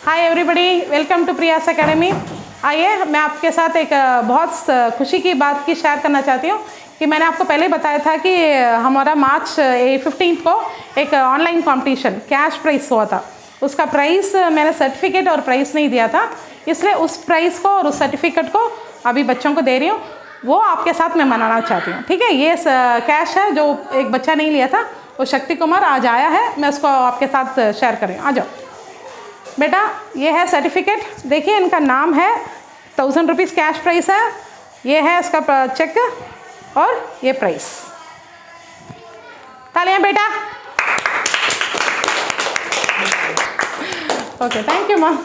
Hi everybody, welcome to Priya's academy. आइए मैं आपके साथ एक बहुत खुशी की बात की शेयर करना चाहती हूँ कि मैंने आपको पहले बताया था कि हमारा मार्च 15 को एक ऑनलाइन कंपटीशन कैश प्राइस हुआ था। उसका प्राइस मैंने सर्टिफिकेट और प्राइस नहीं दिया था, इसलिए उस प्राइस को और उस सर्टिफिकेट को अभी बच्चों को दे रही हूँ। वो आपके साथ मैं मनाना चाहती हूँ, ठीक है। ये कैश है जो एक बच्चा नहीं लिया था, वो शक्ति कुमार आज आया है, मैं उसको आपके साथ शेयर कर रही हूँ। आ जाओ बेटा, ये है सर्टिफिकेट। देखिए इनका नाम है, 1000 रुपीज़ कैश प्राइस है। ये है इसका चेक और ये प्राइस। तालियां बेटा। ओके, थैंक यू माँ।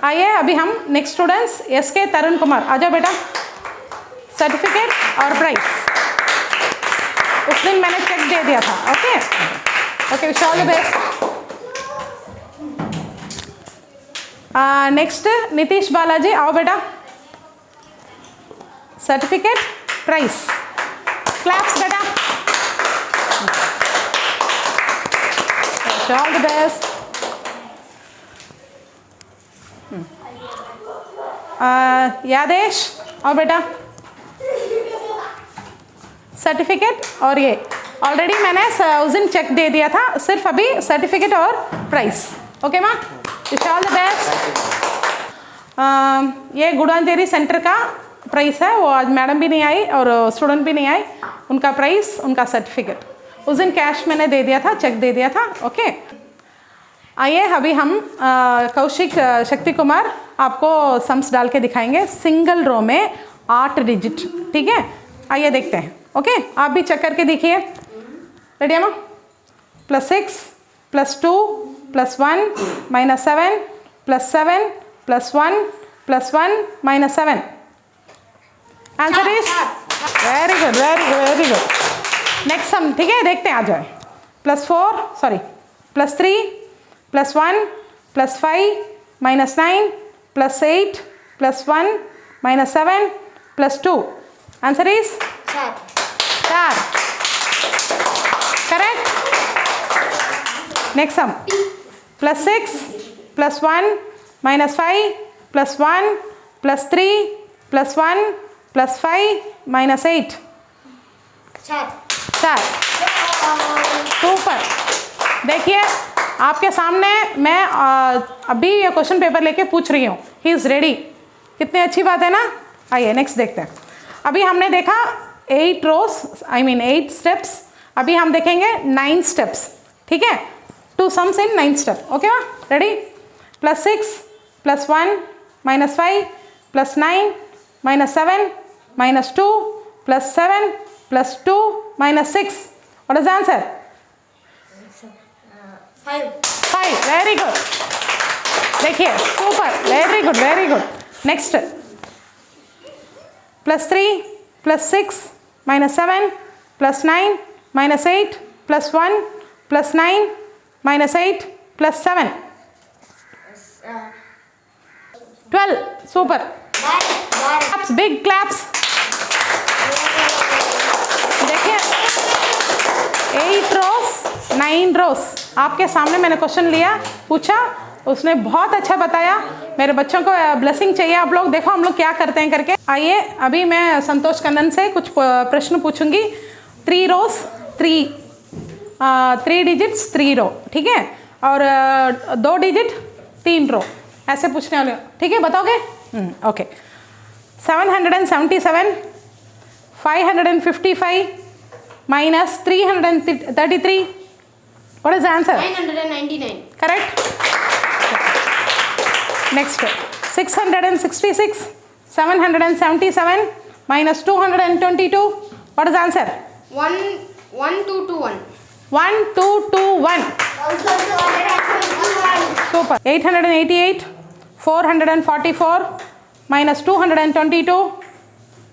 आइए अभी हम नेक्स्ट स्टूडेंट्स SK तरुण कुमार, आ जाओ बेटा। सर्टिफिकेट और प्राइस उस दिन मैंने चेक दे दिया था। Okay okay, wish all the best. Next Nitish Balaji, आओ बेटा। सर्टिफिकेट, प्राइस, क्लैप्स बेटा। Wish all the best. Yadesh, आओ बेटा। सर्टिफिकेट और ये ऑलरेडी मैंने उस दिन चेक दे दिया था, सिर्फ अभी सर्टिफिकेट और प्राइस। ओके माँ, विश ऑल द बेस्ट। ये गुडुवांचेरी सेंटर का प्राइस है, वो आज मैडम भी नहीं आई और स्टूडेंट भी नहीं आई। उनका प्राइस, उनका सर्टिफिकेट उस दिन कैश मैंने दे दिया था, चेक दे दिया था। ओके, आइए अभी हम कौशिक शक्ति कुमार आपको सम्स डाल के दिखाएंगे सिंगल रो में 8 डिजिट, ठीक है। आइए देखते हैं। ओके, आप भी चेक करके देखिए। रेडी अम्मा? +6 +2 +1 -7 +7 +1 +1 -7। Answer is very good, very good, very good. Next sum, ठीक है, देखते हैं। आ जाए। +4 sorry +3 +1 +5 -9 +8 +1 -7 +2। Answer is 4। Correct. Next sum, +6 +1 -5 +1 +3 +1 +5 -8। 4। Super. देखिए आपके सामने मैं अभी ये क्वेश्चन पेपर लेके पूछ रही हूँ। He is ready. कितनी अच्छी बात है ना। आइए नेक्स्ट देखते हैं। अभी हमने देखा 8 रोज, आई मीन 8 स्टेप्स। अभी हम देखेंगे 9 स्टेप्स, ठीक है। 2 सम्स इन 9 स्टेप। ओके वा, ready? +6 +1 -5 +9 -7 -2 +7 +2 -6। What is the answer? 5। Very good. देखिए super, very good, very good. Next +3 +6 -7 +9 -8 +1 +9 -8 +7 12। Super. Claps, big claps. देखिए 8 रोज 9 रोज आपके सामने मैंने क्वेश्चन लिया, पूछा, उसने बहुत अच्छा बताया। मेरे बच्चों को ब्लेसिंग चाहिए। आप लोग देखो हम लोग क्या करते हैं करके। आइए अभी मैं संतोष कन्नन से कुछ प्रश्न पूछूंगी। 3 रोज 3 डिजिट्स 3 रो, ठीक है, और 2 डिजिट 3 रो, ऐसे पूछने वाले, ठीक है। बताओगे? Okay. 777 555 -333। What is the answer? 999. Correct. Next, 666 777 -222. What is the answer? 1221. 1221. Super. 888 444 -222.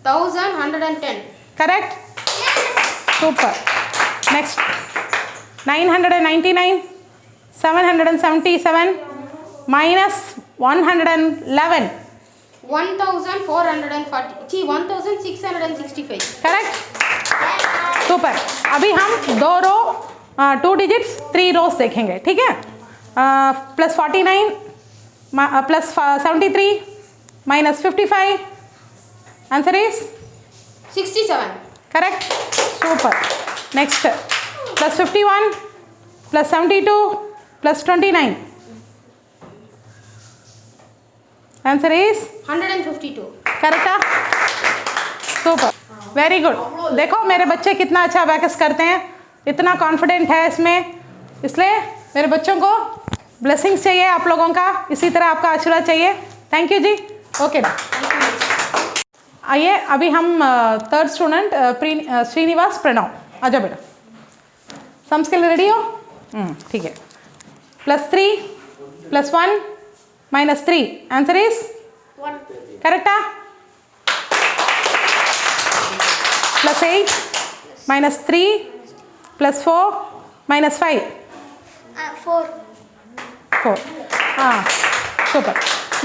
1110. Correct. Super. Next, 999 777 -111. 1440. 1665. Correct. Super. अभी हम 2 रो 2 डिजिट्स 3 रोज देखेंगे, ठीक है। Plus 49 plus 73 minus 55. Answer is 67. Correct. Super. Next plus 51 plus 72 plus 29. Answer is 152. करेक्टा. Super. Very good. देखो मेरे बच्चे कितना अच्छा अबैकस करते हैं, इतना कॉन्फिडेंट है इसमें, इसलिए मेरे बच्चों को ब्लेसिंग्स चाहिए आप लोगों का, इसी तरह आपका आशीर्वाद चाहिए. Thank you ji. ओके. आइए अभी हम थर्ड स्टूडेंट श्रीनिवास प्रणव, आ जाओ बेटा. सम्स के लिए रेडी हो? ठीक है. Plus 3 plus 1 minus 3. Answer is 1. करेक्टा. Plus 8 minus 3 plus 4 minus 5. 4. हाँ सुपर.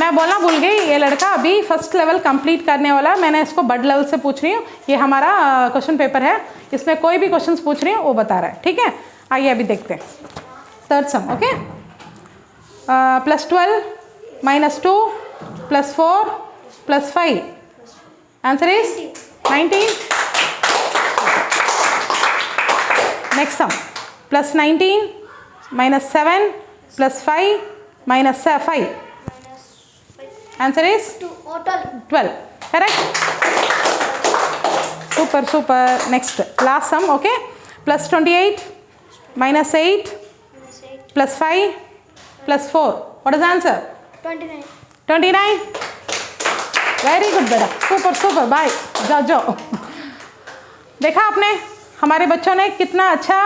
मैं बोलना भूल गई, ये लड़का अभी फर्स्ट लेवल कंप्लीट करने वाला है. मैंने इसको बड लेवल से पूछ रही हूँ. ये हमारा क्वेश्चन पेपर है, इसमें कोई भी क्वेश्चंस पूछ रही हूँ वो बता रहा है. ठीक है. आइए अभी देखते हैं third sum. Okay. Plus 12 minus 2 plus 4 plus 5. Answer is 19. Next sum. Plus 19 minus 7 plus 5 minus 5. Answer is 12. Correct. Super super. Next last sum. Okay. Plus 28 minus 8 plus 5 plus 4. What is answer? 29. 29. Very good बेटा. Super super. Bye. जाओ जाओ. देखा आपने हमारे बच्चों ने कितना अच्छा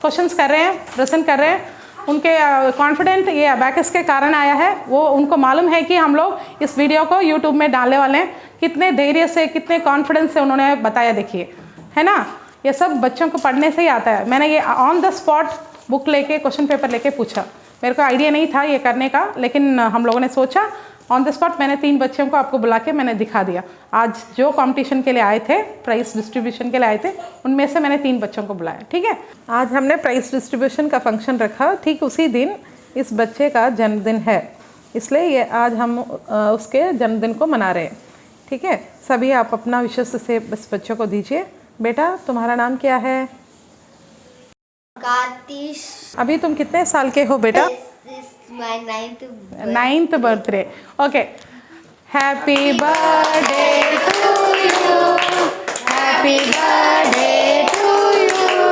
क्वेश्चंस कर रहे हैं, प्रेजेंट कर रहे हैं. उनके कॉन्फिडेंट ये अबैकस के कारण आया है. वो उनको मालूम है कि हम लोग इस वीडियो को यूट्यूब में डालने वाले हैं. कितने धैर्य से, कितने कॉन्फिडेंस से उन्होंने बताया. देखिए है ना, ये सब बच्चों को पढ़ने से ही आता है. मैंने ये ऑन द स्पॉट बुक लेके, क्वेश्चन पेपर लेके पूछा. मेरे को आइडिया नहीं था ये करने का, लेकिन हम लोगों ने सोचा ऑन द स्पॉट. मैंने 3 बच्चों को आपको बुला के मैंने दिखा दिया. आज जो कंपटीशन के लिए आए थे, प्राइस डिस्ट्रीब्यूशन के लिए आए थे, उनमें से मैंने 3 बच्चों को बुलाया. ठीक है. आज हमने प्राइस डिस्ट्रीब्यूशन का फंक्शन रखा. ठीक उसी दिन इस बच्चे का जन्मदिन है, इसलिए ये आज हम उसके जन्मदिन को मना रहे हैं. ठीक है. सभी आप अपना विश्वास से इस बच्चों को दीजिए. बेटा तुम्हारा नाम क्या है? Kartish. अभी तुम कितने साल के हो बेटा? This is my 9th birthday. Okay. Happy birthday to you. Happy birthday to you.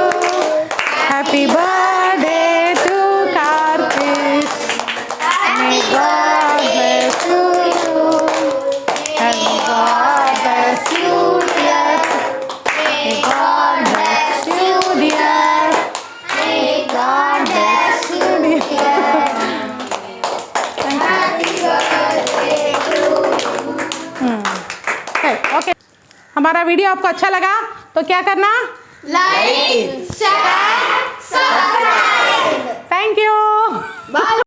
Happy birthday to Kartish. May God bless you. And God bless you, dear. May God bless you, dear. May God bless you, dear. Okay. हमारा video आपको अच्छा लगा तो क्या करना? Like, share, subscribe. Thank you. Bye.